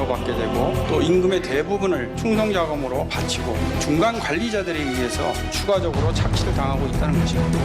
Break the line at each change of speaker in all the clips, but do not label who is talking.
부여받게 되고 또 임금의 대부분을 충성자금으로 바치고 중간 관리자들에 의해서 추가적으로 착취를 당하고 있다는 것입니다.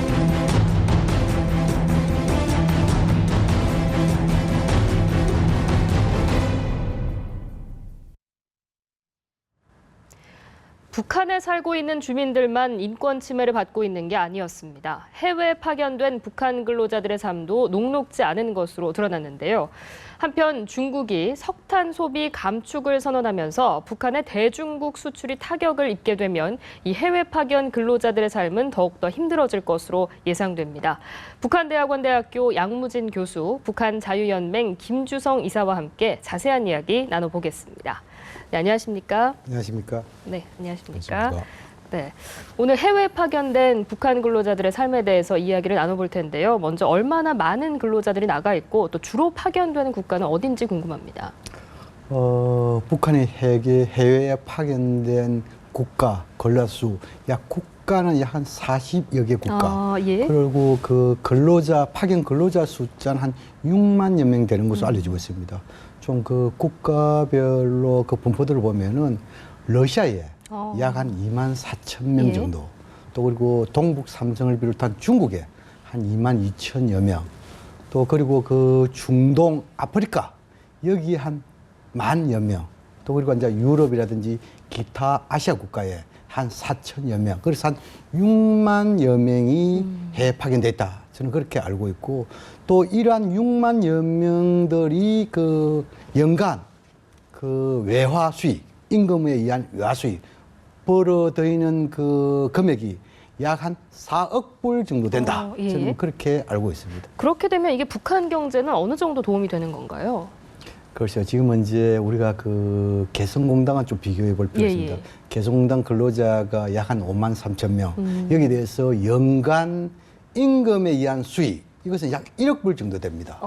북한에 살고 있는 주민들만 인권 침해를 받고 있는 게 아니었습니다. 해외 파견된 북한 근로자들의 삶도 녹록지 않은 것으로 드러났는데요. 한편 중국이 석탄 소비 감축을 선언하면서 북한의 대중국 수출이 타격을 입게 되면 이 해외 파견 근로자들의 삶은 더욱더 힘들어질 것으로 예상됩니다. 북한대학원대학교 양무진 교수, 북한자유연맹 김주성 이사와 함께 자세한 이야기 나눠보겠습니다. 네, 안녕하십니까?
안녕하십니까?
네, 안녕하십니까? 네, 오늘 해외 파견된 북한 근로자들의 삶에 대해서 이야기를 나눠볼 텐데요. 먼저 얼마나 많은 근로자들이 나가 있고 또 주로 파견되는 국가는 어딘지 궁금합니다.
북한이 해외에 파견된 국가 근로자 수, 국가는 약 한 40여 개 국가.
예?
그리고 그 파견 근로자 숫자는 한 6만여 명 되는 것으로 알려지고 있습니다. 좀 그 국가별로 그 분포들을 보면은 러시아에 약 한 2만 4천 명 정도. 또 그리고 동북 삼성을 비롯한 중국에 한 2만 2천여 명. 또 그리고 그 중동 아프리카 여기 한 1만여 명. 또 그리고 이제 유럽이라든지 기타 아시아 국가에 한 4천여 명. 그래서 한 6만여 명이 해외 파견됐다. 저는 그렇게 알고 있고, 또 이러한 6만여 명들이 그 연간 그 외화 수익, 임금에 의한 외화 수익 벌어들이는 그 금액이 약 한 4억 불 정도 된다.
예.
저는 그렇게 알고 있습니다.
그렇게 되면 이게 북한 경제는 어느 정도 도움이 되는 건가요?
그렇죠. 지금은 이제 우리가 그 개성공단과 좀 비교해 볼 필요가 있습니다. 개성공단 근로자가 약 한 5만 3천 명. 여기에 대해서 연간 임금에 의한 수익, 이것은 약 1억 불 정도 됩니다.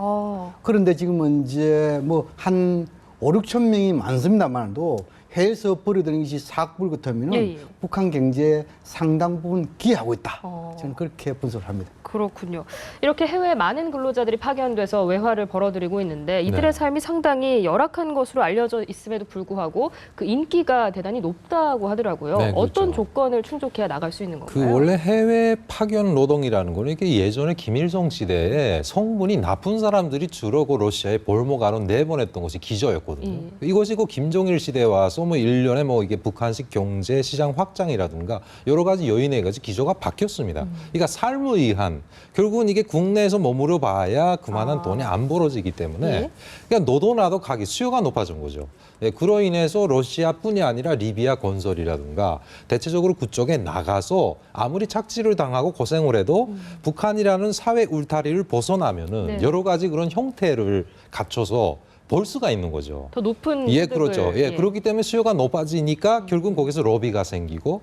그런데 지금은 이제 뭐 한 5, 6천 명이 많습니다만도 해외에서 벌어들이는 것이 4억 불 같으면 북한 경제에 상당 부분 기여하고 있다. 저는 그렇게 분석을 합니다.
그렇군요. 이렇게 해외에 많은 근로자들이 파견돼서 외화를 벌어들이고 있는데 이들의 삶이 상당히 열악한 것으로 알려져 있음에도 불구하고 그 인기가 대단히 높다고 하더라고요.
네, 그렇죠.
어떤 조건을 충족해야 나갈 수 있는 건가요?
그 원래 해외 파견 노동이라는 거는 이게 예전에 김일성 시대에 성분이 나쁜 사람들이 주로 그 러시아에 볼목 안으로 내보냈던 것이 기저였거든요. 이것이 그 김정일 시대에 와서 뭐 일련의 뭐 이게 북한식 경제 시장 확장이라든가 여러 가지 요인에 의해서 기조가 바뀌었습니다. 그러니까 삶을 위한 결국은 이게 국내에서 머무르 봐야 그만한 돈이 안 벌어지기 때문에 그러니까 너도 나도 가기 수요가 높아진 거죠. 네, 그로 인해서 러시아뿐이 아니라 리비아 건설이라든가 대체적으로 그쪽에 나가서 아무리 착취를 당하고 고생을 해도 북한이라는 사회 울타리를 벗어나면은 여러 가지 그런 형태를 갖춰서 벌 수가 있는 거죠.
더 높은
그렇죠. 그렇기 때문에 수요가 높아지니까 결국은 거기서 로비가 생기고,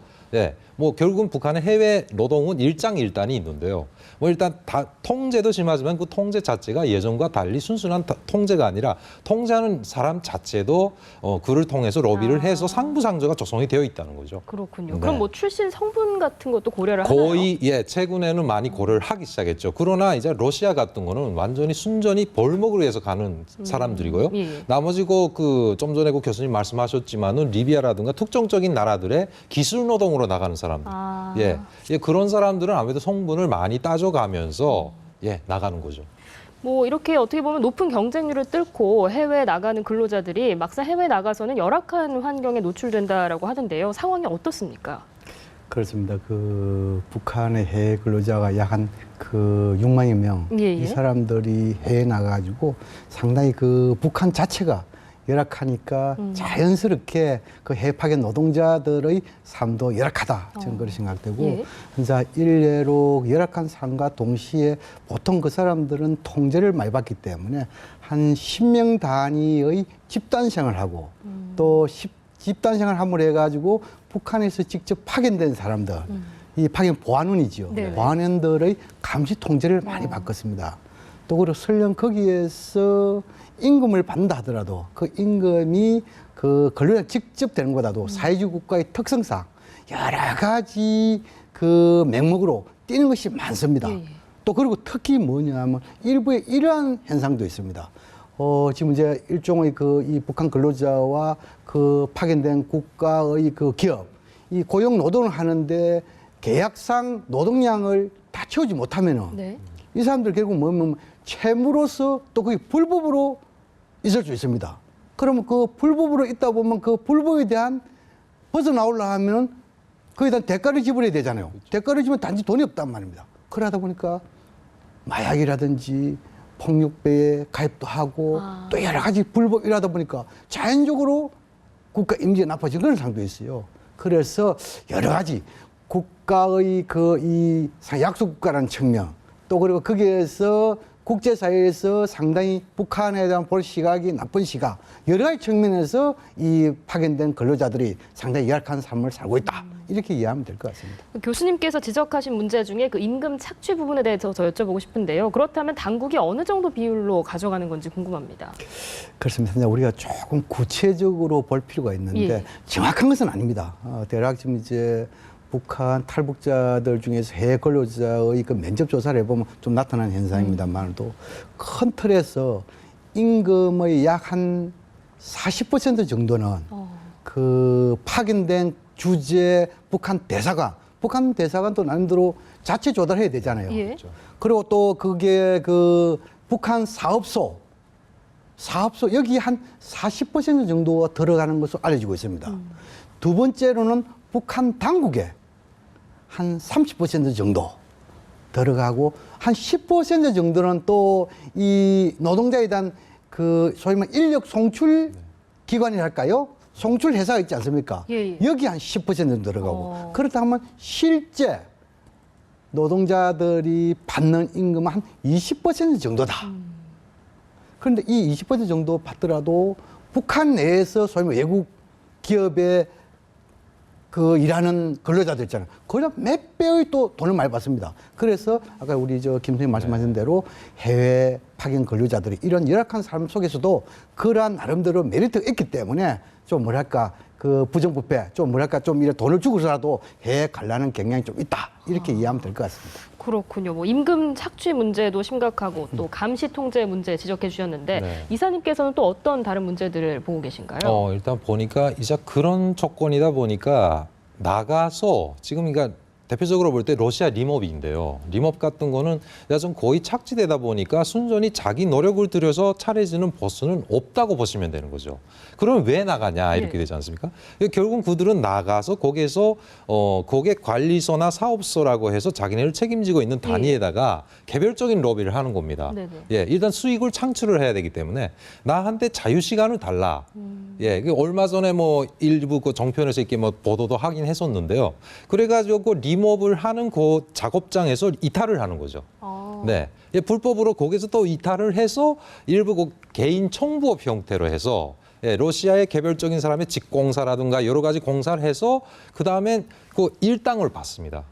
뭐 결국은 북한의 해외 노동은 일장일단이 있는데요. 뭐 일단 다 통제도 심하지만 그 통제 자체가 예전과 달리 순순한 통제가 아니라 통제하는 사람 자체도 그를 통해서 로비를 해서 상부상조가 조성이 되어 있다는 거죠.
그렇군요. 그럼 뭐 출신 성분 같은 것도 고려를 하나요?
거의 최근에는 많이 고려를 하기 시작했죠. 그러나 이제 러시아 같은 거는 완전히 순전히 벌목을 위해서 가는 사람들이고요. 나머지 그 좀 전에 그 교수님 말씀하셨지만은 리비아라든가 특정적인 나라들의 기술 노동으로 나가는 사람들. 그런 사람들은 아무래도 성분을 많이 따져가면서 나가는 거죠.
뭐 이렇게 어떻게 보면 높은 경쟁률을 뚫고 해외에 나가는 근로자들이 막상 해외에 나가서는 열악한 환경에 노출된다라고 하던데요. 상황이 어떻습니까?
그렇습니다. 그 북한의 해외 근로자가 약 한 그 6만여 명. 이 사람들이 해외에 나가가지고 상당히 그 북한 자체가 열악하니까 자연스럽게 그 해외 파견 노동자들의 삶도 열악하다. 저는 그렇게 생각되고, 이제 일례로 열악한 삶과 동시에 보통 그 사람들은 통제를 많이 받기 때문에 한 10명 단위의 집단 생활하고 또 집단 생활 함으로 해가지고 북한에서 직접 파견된 사람들, 이 파견 보안원이죠. 보안원들의 감시 통제를 많이 받겠습니다. 또 그리고 설령 거기에서 임금을 받는다 하더라도 그 임금이 그 근로자 직접 되는 것보다도 사회주의 국가의 특성상 여러 가지 그 명목으로 뛰는 것이 많습니다. 또 그리고 특히 뭐냐면 일부에 이러한 현상도 있습니다. 지금 이제 일종의 이 북한 근로자와 그 파견된 국가의 그 기업, 이 고용 노동을 하는데 계약상 노동량을 다 채우지 못하면은
네.
이 사람들 결국 뭐냐면 채무로서 또 그게 불법으로 있을 수 있습니다. 그러면 그 불법으로 있다 보면 그 불법에 대한 벗어나오려 하면은 거기에 대한 대가를 지불해야 되잖아요. 대가를 지불 단지 돈이 없단 말입니다. 그러다 보니까 마약이라든지 폭력배에 가입도 하고 또 여러 가지 불법 이러다 보니까 자연적으로 국가 이미지가 나빠지는 그런 상도 있어요. 그래서 여러 가지 국가의 이 약속 국가라는 측면 또 그리고 거기에서 국제사회에서 상당히 북한에 대한 볼 시각이 나쁜 시각 여러 가지 측면에서 이 파견된 근로자들이 상당히 열악한 삶을 살고 있다. 이렇게 이해하면 될 것 같습니다.
교수님께서 지적하신 문제 중에 그 임금 착취 부분에 대해서 더 여쭤보고 싶은데요. 그렇다면 당국이 어느 정도 비율로 가져가는 건지 궁금합니다.
그렇습니다. 우리가 조금 구체적으로 볼 필요가 있는데
예.
정확한 것은 아닙니다. 대략 지금 이제 북한 탈북자들 중에서 해외 근로자의 그 면접 조사를 해보면 좀 나타나는 현상입니다만도 큰 틀에서 임금의 약 한 40% 정도는 그 파견된 주재 북한 대사관도 나름대로 자체 조달해야 되잖아요.
예.
그리고 또 그게 그 북한 사업소 여기 한 40% 정도 들어가는 것으로 알려지고 있습니다. 두 번째로는 북한 당국에 한 30% 정도 들어가고 한 10% 정도는 또 이 노동자에 대한 그 소위 말해 인력 송출 기관이랄까요? 송출 회사가 있지 않습니까?
예.
여기 한 10% 들어가고 그렇다면 실제 노동자들이 받는 임금은 한 20% 정도다. 그런데 이 20% 정도 받더라도 북한 내에서 소위 말해 외국 기업의 그 일하는 근로자들 있잖아요. 거기다 몇 배의 또 돈을 많이 받습니다. 그래서 아까 우리 김 선생님 말씀하신 대로 해외 파견 근로자들이 이런 열악한 삶 속에서도 그러한 나름대로 메리트가 있기 때문에 좀 뭐랄까 그 부정부패 좀 뭐랄까 좀 이런 돈을 주고서라도 해외 가려는 경향이 좀 있다. 이렇게 이해하면 될 것 같습니다.
그렇군요. 뭐 임금 착취 문제도 심각하고 또 감시 통제 문제 지적해 주셨는데
네.
이사님께서는 또 어떤 다른 문제들을 보고 계신가요?
일단 보니까 이제 그런 조건이다 보니까 나가서 지금 그러니까 대표적으로 볼 때 러시아 림업인데요. 림업 같은 거는 좀 거의 착지되다 보니까 순전히 자기 노력을 들여서 차려지는 버스는 없다고 보시면 되는 거죠. 그럼 왜 나가냐 이렇게 되지 않습니까? 결국 그들은 나가서 거기에서 고객 관리소나 사업소라고 해서 자기네를 책임지고 있는 단위에다가 개별적인 로비를 하는 겁니다.
네네.
예, 일단 수익을 창출을 해야 되기 때문에 나한테 자유 시간을 달라. 예, 얼마 전에 뭐 일부 그 정편에서 이렇게 뭐 보도도 하긴 했었는데요. 그래가지고 그 림업을 하는 그 작업장에서 이탈을 하는 거죠. 네, 예, 불법으로 거기서 또 이탈을 해서 일부 그 개인 청부업 형태로 해서 예, 러시아의 개별적인 사람의 직공사라든가 여러 가지 공사를 해서 그 다음에 그 일당을 받습니다.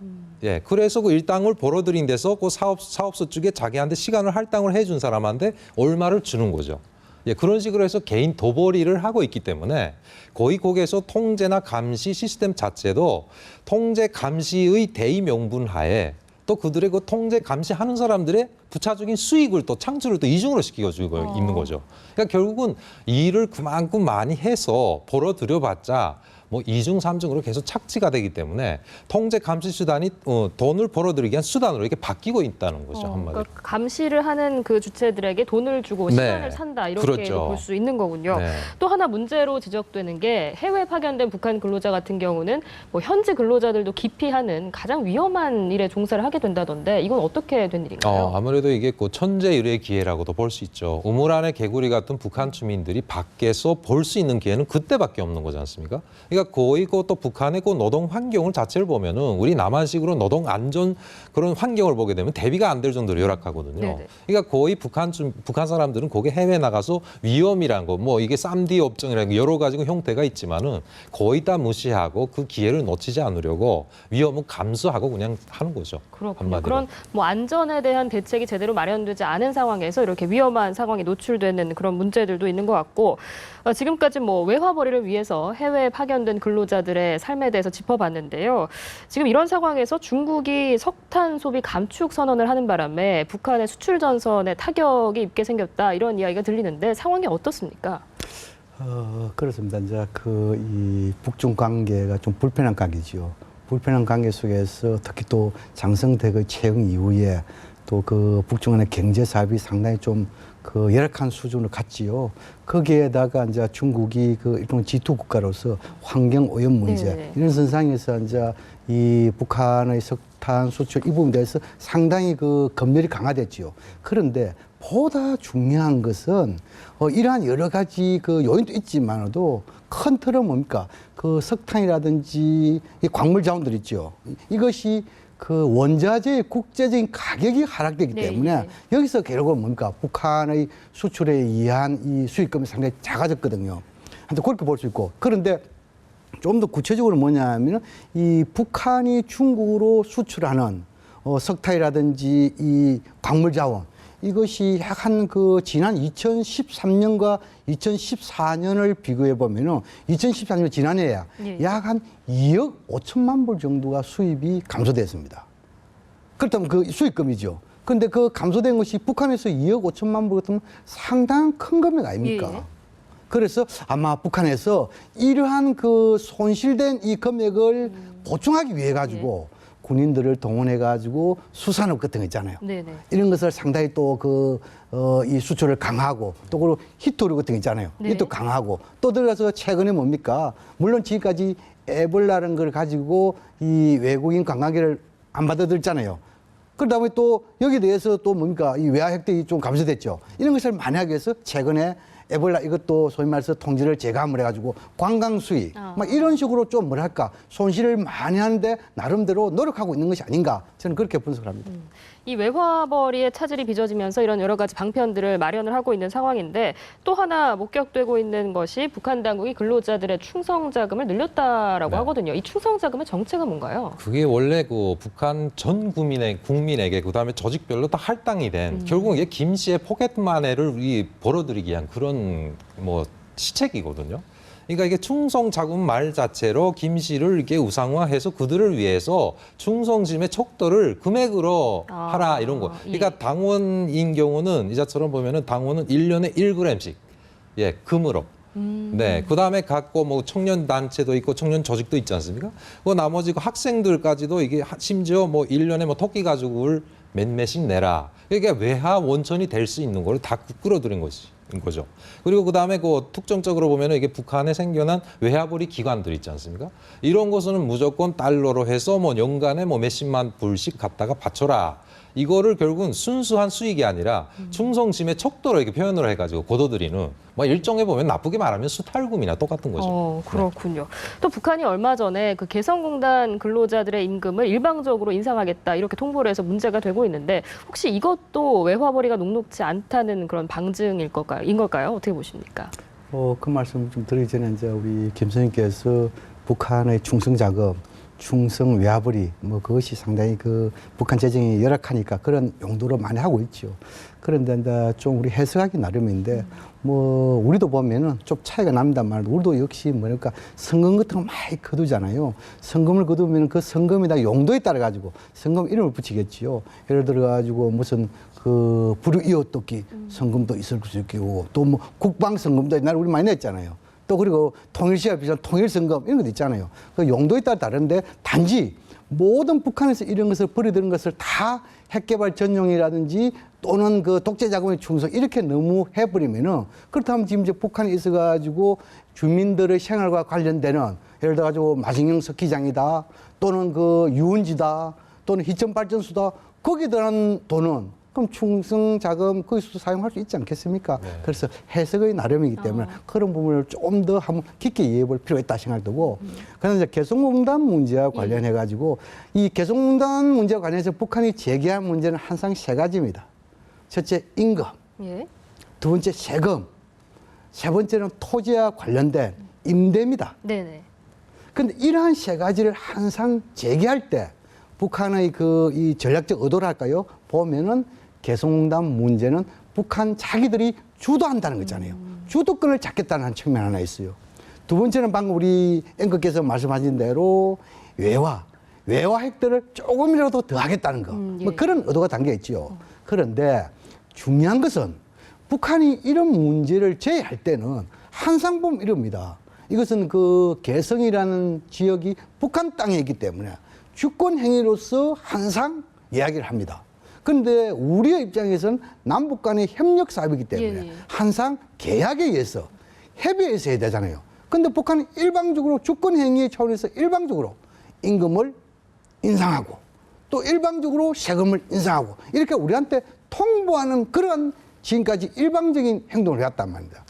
예, 그래서 그 일당을 벌어들인 데서 그 사업소 쪽에 자기한테 시간을 할당을 해준 사람한테 얼마를 주는 거죠. 예, 그런 식으로 해서 개인 도벌이를 하고 있기 때문에 거의 거기에서 통제나 감시 시스템 자체도 통제 감시의 대의 명분 하에 또 그들의 그 통제 감시하는 사람들의 부차적인 수익을 또 창출을 또 이중으로 시키고 있는 거죠. 그러니까 결국은 일을 그만큼 많이 해서 벌어들여봤자 뭐 2중, 3중으로 계속 착지가 되기 때문에 통제 감시 수단이 돈을 벌어들이기 위한 수단으로 이렇게 바뀌고 있다는 거죠. 한마디로.
그러니까 감시를 하는 그 주체들에게 돈을 주고
네.
시간을 산다 이렇게
그렇죠.
볼 수 있는 거군요.
네.
또 하나 문제로 지적되는 게 해외 파견된 북한 근로자 같은 경우는 뭐 현지 근로자들도 기피하는 가장 위험한 일에 종사를 하게 된다던데 이건 어떻게 된 일인가요?
아무래도 이게 그 천재 의뢰의 기회라고도 볼 수 있죠. 우물 안의 개구리 같은 북한 주민들이 밖에서 볼 수 있는 기회는 그때밖에 없는 거지 않습니까? 그러니까 거의 그 또 북한의 그 노동 환경을 자체를 보면은 우리 남한식으로 노동 안전 그런 환경을 보게 되면 대비가 안 될 정도로 열악하거든요.
네네.
그러니까 거의 북한 사람들은 거기 해외 나가서 위험이란 거, 뭐 이게 쌈디 업종이라는 거 여러 가지 형태가 있지만은 거의 다 무시하고 그 기회를 놓치지 않으려고 위험은 감수하고 그냥 하는 거죠.
그렇군요.
한마디로.
그런 뭐 안전에 대한 대책이 제대로 마련되지 않은 상황에서 이렇게 위험한 상황에 노출되는 그런 문제들도 있는 것 같고 지금까지 뭐 외화벌이를 위해서 해외에 파견된 파견된 근로자들의 삶에 대해서 짚어봤는데요. 지금 이런 상황에서 중국이 석탄 소비 감축 선언을 하는 바람에 북한의 수출 전선에 타격이 입게 생겼다 이런 이야기가 들리는데 상황이 어떻습니까?
그렇습니다. 이제 이 북중 관계가 좀 불편한 관계지요. 불편한 관계 속에서 특히 또 장성택의 채용 이후에 또 그 북중 간의 경제 사업이 상당히 좀 열악한 수준을 갖지요. 거기에다가 이제 중국이 일종 G2 국가로서 환경 오염 문제
네.
이런 선상에서 이제 이 북한의 석탄 수출 이 부분에 대해서 상당히 검열이 강화됐지요. 그런데 보다 중요한 것은 이러한 여러 가지 요인도 있지만도 큰 틀은 뭡니까? 석탄이라든지 이 광물 자원들 있죠. 이것이 원자재의 국제적인 가격이 하락되기 때문에
네.
여기서 결국은 뭡니까? 북한의 수출에 의한 이 수익금이 상당히 작아졌거든요. 하여튼 그렇게 볼 수 있고. 그런데 좀 더 구체적으로 뭐냐면 이 북한이 중국으로 수출하는 석탄이라든지 이 광물 자원 이것이 약 지난 2013년과 2014년을 비교해 보면은 2014년 지난해야
예.
약 한 2억 5천만 불 정도가 수입이 감소됐습니다. 그렇다면 수익금이죠. 그런데 감소된 것이 북한에서 2억 5천만 불 같으면 상당한 큰 금액 아닙니까?
예.
그래서 아마 북한에서 이러한 손실된 이 금액을 보충하기 위해 가지고 군인들을 동원해 가지고 수산업 같은 거 있잖아요.
네네.
이런 것을 상당히 또 이 수출을 강화하고 또 그리고 히토류 같은 거 있잖아요.
네.
이것도 강화하고 또 들어가서 최근에 뭡니까? 물론 지금까지 에볼라는 걸 가지고 이 외국인 관광객을 안 받아들였잖아요. 그러다 보니 또 여기에 대해서 또 뭡니까? 이 외화 획득이 좀 감소됐죠. 이런 것을 만약에 해서 최근에 에볼라 이것도 소위 말해서 통제를 제감을 해가지고 관광 수입 막 이런 식으로 좀 뭐랄까 손실을 많이 하는데 나름대로 노력하고 있는 것이 아닌가 저는 그렇게 분석을 합니다.
이 외화벌이의 차질이 빚어지면서 이런 여러 가지 방편들을 마련을 하고 있는 상황인데 또 하나 목격되고 있는 것이 북한 당국이 근로자들의 충성 자금을 늘렸다라고
네.
하거든요. 이 충성 자금의 정체가 뭔가요?
그게 원래 북한 전 국민에게 그다음에 조직별로 다 할당이 된 결국 이게 김 씨의 포켓마네를 벌어들이기 위한 그런 시책이거든요. 그러니까 이게 충성 자금 말 자체로 김 씨를 이렇게 우상화해서 그들을 위해서 충성심의 척도를 금액으로 하라 이런 거. 그러니까
예.
당원인 경우는 이자처럼 보면은 당원은 1년에 1g씩 금으로. 네, 그 다음에 갖고 청년 단체도 있고 청년 조직도 있지 않습니까? 나머지 학생들까지도 이게 심지어 1년에 토끼 가죽을 몇몇씩 내라. 이게 외화 원천이 될 수 있는 걸 다 끌어들인 거죠. 그리고 그 다음에 특정적으로 보면은 이게 북한에 생겨난 외화벌이 기관들 있지 않습니까? 이런 것은 무조건 달러로 해서 연간에 몇십만 불씩 갖다가 바쳐라. 이거를 결국은 순수한 수익이 아니라 충성심의 척도로 이렇게 표현을 해가지고 거둬들이는 일종에 보면 나쁘게 말하면 수탈금이나 똑같은 거죠.
그렇군요. 또 북한이 얼마 전에 개성공단 근로자들의 임금을 일방적으로 인상하겠다 이렇게 통보를 해서 문제가 되고 있는데 혹시 이것도 외화벌이가 녹록지 않다는 그런 방증인 걸까요? 어떻게 보십니까?
그 말씀 좀 드리기 전에 이제 우리 김 선생님께서 북한의 충성 자금 충성 외화벌이 그것이 상당히 북한 재정이 열악하니까 그런 용도로 많이 하고 있죠. 그런데 이제 좀 우리 해석하기 나름인데 우리도 보면은 좀 차이가 납니다만 우리도 역시 성금 같은 거 많이 거두잖아요. 성금을 거두면 그 성금에다 용도에 따라 가지고 성금 이름을 붙이겠지요. 예를 들어 가지고 무슨 불이웃돕기 성금도 있을 수 있고 또 국방 성금도 옛날에 우리 많이 냈잖아요. 또 그리고 통일시와 비슷한 통일성금 이런 것도 있잖아요. 그 용도에 따라 다른데 단지 모든 북한에서 이런 것을 벌이드는 것을 다 핵개발 전용이라든지 또는 독재 자금의 충성 이렇게 너무 해버리면은 그렇다면 지금 이제 북한에 있어가지고 주민들의 생활과 관련되는 예를 들어가지고 마식령 스키장이다 또는 유원지다 또는 희천발전소다 거기에 들어간 돈은 그럼 충성 자금 거기서 사용할 수 있지 않겠습니까?
네.
그래서 해석의 나름이기 때문에 그런 부분을 좀 더 한번 깊게 이해해 볼 필요가 있다 생각되고 그런데 이제 개성공단 문제와 관련해 가지고 이 개성공단 문제와 관련해서 북한이 제기한 문제는 항상 세 가지입니다. 첫째 임금,
예.
두 번째 세금, 세 번째는 토지와 관련된 임대입니다.
네네.
그런데 이러한 세 가지를 항상 제기할 때 북한의 이 전략적 의도를 할까요? 보면은 개성공단 문제는 북한 자기들이 주도한다는 거잖아요. 주도권을 잡겠다는 측면 하나 있어요. 두 번째는 방금 우리 앵커께서 말씀하신 대로 외화 획득을 조금이라도 더 하겠다는 거.
예.
뭐 그런 의도가 담겨 있죠. 그런데 중요한 것은 북한이 이런 문제를 제기할 때는 항상 보면 이럽니다. 이것은 그 개성이라는 지역이 북한 땅에 있기 때문에 주권 행위로서 항상 이야기를 합니다. 그런데 우리의 입장에서는 남북 간의 협력 사업이기 때문에
예.
항상 계약에 의해서 협의해서 해야 되잖아요. 근데 북한은 일방적으로 주권 행위 차원에서 일방적으로 임금을 인상하고 또 일방적으로 세금을 인상하고 이렇게 우리한테 통보하는 그런 지금까지 일방적인 행동을 해왔단 말입니다.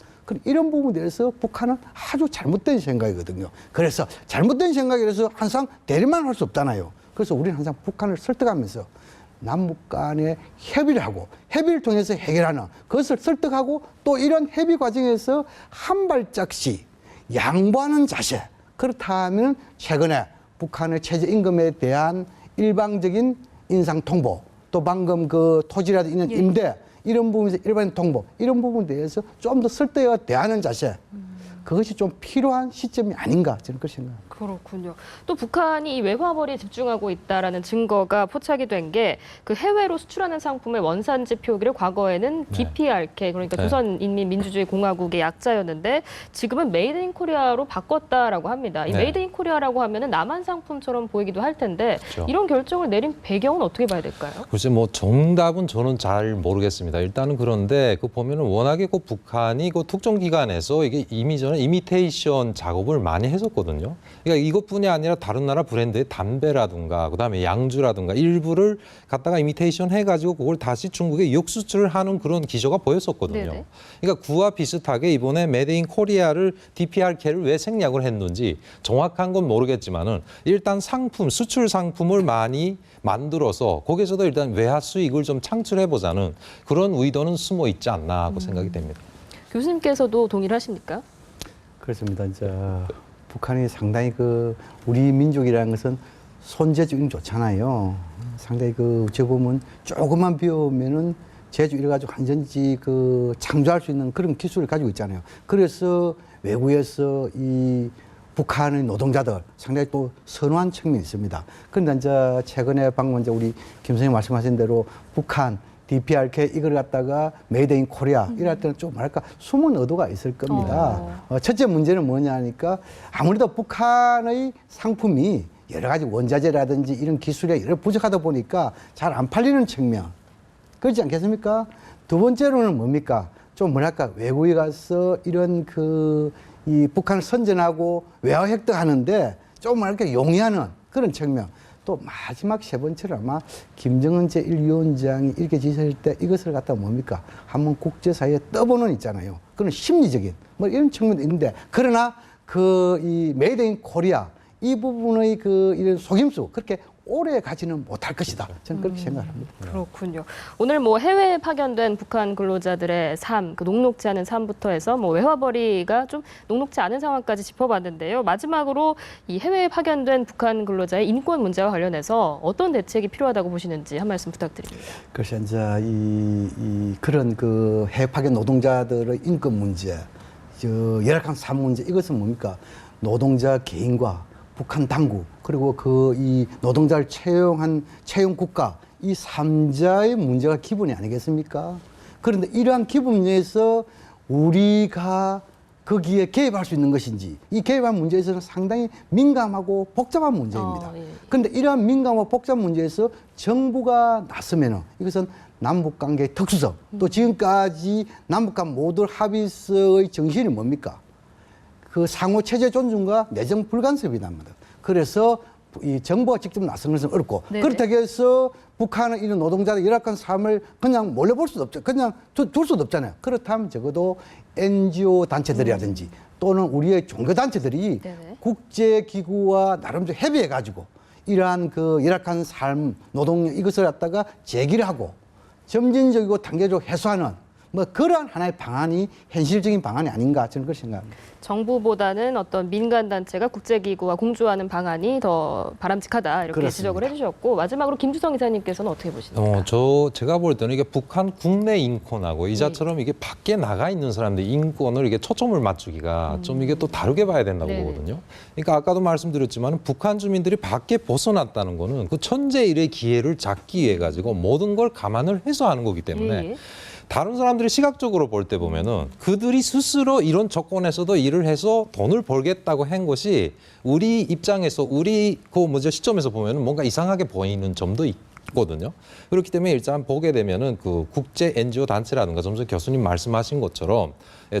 이런 부분에 대해서 북한은 아주 잘못된 생각이거든요. 그래서 잘못된 생각이라서 항상 대리만 할 수 없잖아요. 그래서 우리는 항상 북한을 설득하면서 남북 간에 협의를 하고 협의를 통해서 해결하는 그것을 설득하고 또 이런 협의 과정에서 한 발짝씩 양보하는 자세. 그렇다면 최근에 북한의 최저임금에 대한 일방적인 인상 통보 또 방금 그 토지라도 있는 임대 이런 부분에서 일반 통보 이런 부분에 대해서 좀 더 설득해야 대하는 자세 그것이 좀 필요한 시점이 아닌가 저는 그렇게 생각합니다.
그렇군요. 또 북한이 이 외화벌이에 집중하고 있다라는 증거가 포착이 된 게 그 해외로 수출하는 상품의 원산지 표기를 과거에는 DPRK 그러니까 조선인민민주주의공화국의 약자였는데 지금은 메이드 인 코리아로 바꿨다라고 합니다. 이 메이드 인 코리아라고 하면은 남한 상품처럼 보이기도 할 텐데
그렇죠.
이런 결정을 내린 배경은 어떻게 봐야 될까요?
글쎄 뭐 정답은 저는 잘 모르겠습니다. 일단은 그런데 그 보면은 워낙에 그 북한이 그 특정 기관에서 이게 이미 전에 이미테이션 작업을 많이 했었거든요. 그러니까 이것뿐이 아니라 다른 나라 브랜드의 담배라든가 그다음에 양주라든가 일부를 갖다가 이미테이션 해가지고 그걸 다시 중국에 역수출을 하는 그런 기조가 보였었거든요.
네네.
그러니까 그와 비슷하게 이번에 메드 인 코리아를 DPRK를 왜 생략을 했는지 정확한 건 모르겠지만은 일단 상품 수출 상품을 많이 만들어서 거기서도 일단 외화 수익을 좀 창출해보자는 그런 의도는 숨어 있지 않나 하고 생각이 됩니다.
교수님께서도 동의를 하십니까?
그렇습니다. 이제 북한이 상당히 그 우리 민족이라는 것은 손재주는 좋잖아요. 상당히 그 어찌 보면 조금만 비우면은 제주 이래가지고 완전히 그 창조할 수 있는 그런 기술을 가지고 있잖아요. 그래서 외국에서 이 북한의 노동자들 상당히 또 선호한 측면이 있습니다. 그런데 이제 최근에 방금 이제 우리 김 선생님 말씀하신 대로 북한 DPRK 이걸 갖다가 메이드 인 코리아 이럴 때는 좀 뭐랄까 숨은 의도가 있을 겁니다. 첫째 문제는 뭐냐 하니까 아무래도 북한의 상품이 여러 가지 원자재라든지 이런 기술에 여러 부족하다 보니까 잘 안 팔리는 측면. 그렇지 않겠습니까? 두 번째로는 뭡니까? 좀 뭐랄까 외국에 가서 이런 이 북한을 선전하고 외화 획득하는데 좀 뭐랄까 용이하는 그런 측면. 또 마지막 세 번째로 아마 김정은 제1위원장이 이렇게 지시할 때 이것을 갖다 뭡니까? 한번 국제사회에 떠보는 있잖아요. 그런 심리적인 뭐 이런 측면도 있는데 그러나 이 메이드 인 코리아 이 부분의 이런 속임수 그렇게 오래 가지는 못할 것이다. 저는 그렇게 생각합니다.
그렇군요. 오늘 뭐 해외에 파견된 북한 근로자들의 삶, 그 녹록지 않은 삶부터 해서 뭐 외화벌이가 좀 녹록지 않은 상황까지 짚어봤는데요. 마지막으로 이 해외에 파견된 북한 근로자의 인권 문제와 관련해서 어떤 대책이 필요하다고 보시는지 한 말씀 부탁드립니다.
그래서 이제 그런 해외 파견 노동자들의 인권 문제, 열악한 삶 문제 이것은 뭡니까? 노동자 개인과 북한 당국 그리고 이 노동자를 채용 국가 이 3자의 문제가 기본이 아니겠습니까? 그런데 이러한 기본 내에서 우리가 거기에 개입할 수 있는 것인지 이 개입한 문제에서는 상당히 민감하고 복잡한 문제입니다. 그런데 이러한 민감하고 복잡한 문제에서 정부가 나서면은 이것은 남북 관계의 특수성 또 지금까지 남북 간 모든 합의서의 정신이 뭡니까? 그 상호 체제 존중과 내정 불간섭이랍니다. 그래서 이 정부가 직접 나서는 것은 어렵고 그렇다고 해서 북한은 이런 노동자들 열악한 삶을 그냥 몰려볼 수도 없죠. 그냥 둘 수도 없잖아요. 그렇다면 적어도 NGO 단체들이라든지 또는 우리의 종교 단체들이 국제기구와 나름대로 협의해가지고 이러한 열악한 삶, 노동 이것을 갖다가 제기를 하고 점진적이고 단계적으로 해소하는 뭐 그러한 하나의 방안이 현실적인 방안이 아닌가 저는 그렇게 생각합니다.
정부보다는 어떤 민간 단체가 국제기구와 공조하는 방안이 더 바람직하다 이렇게
그렇습니다.
지적을 해주셨고 마지막으로 김주성 이사님께서는 어떻게 보십니까?
제가 볼 때는 이게 북한 국내 인권하고 이자처럼 이게 밖에 나가 있는 사람들 인권을 이게 초점을 맞추기가 좀 이게 또 다르게 봐야 된다고
네.
보거든요. 그러니까 아까도 말씀드렸지만 북한 주민들이 밖에 벗어났다는 거는 그 천재일의 기회를 잡기 위해 가지고 모든 걸 감안을 해서 하는 거기 때문에
예.
다른 사람들이 시각적으로 볼 때 보면은 그들이 스스로 이런 조건에서도 일을 해서 돈을 벌겠다고 한 것이 우리 입장에서 우리 시점에서 보면은 뭔가 이상하게 보이는 점도 있거든요. 그렇기 때문에 일단 보게 되면은 그 국제 NGO 단체라든가 좀 전에 교수님 말씀하신 것처럼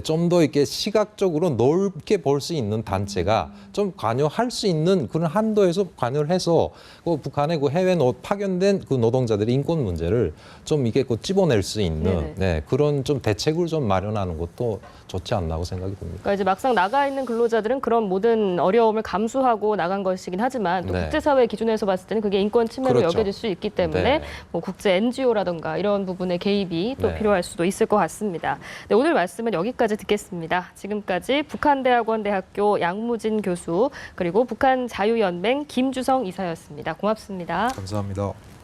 좀 더 이렇게 시각적으로 넓게 볼 수 있는 단체가 좀 관여할 수 있는 그런 한도에서 관여를 해서 그 북한의 그 해외 파견된 그 노동자들의 인권 문제를 좀 이게 집어낼 수 있는 그런 좀 대책을 좀 마련하는 것도 좋지 않나고 생각이 듭니다.
그러니까 이제 막상 나가 있는 근로자들은 그런 모든 어려움을 감수하고 나간 것이긴 하지만 또
네.
국제사회 기준에서 봤을 때는 그게 인권 침해로
그렇죠.
여겨질 수 있기 때문에
네.
뭐 국제 NGO라든가 이런 부분의 개입이 또
네.
필요할 수도 있을 것 같습니다. 네, 오늘 말씀은 여기까지 듣겠습니다. 지금까지 북한대학원대학교 양무진 교수 그리고 북한자유연맹 김주성 이사였습니다. 고맙습니다.
감사합니다.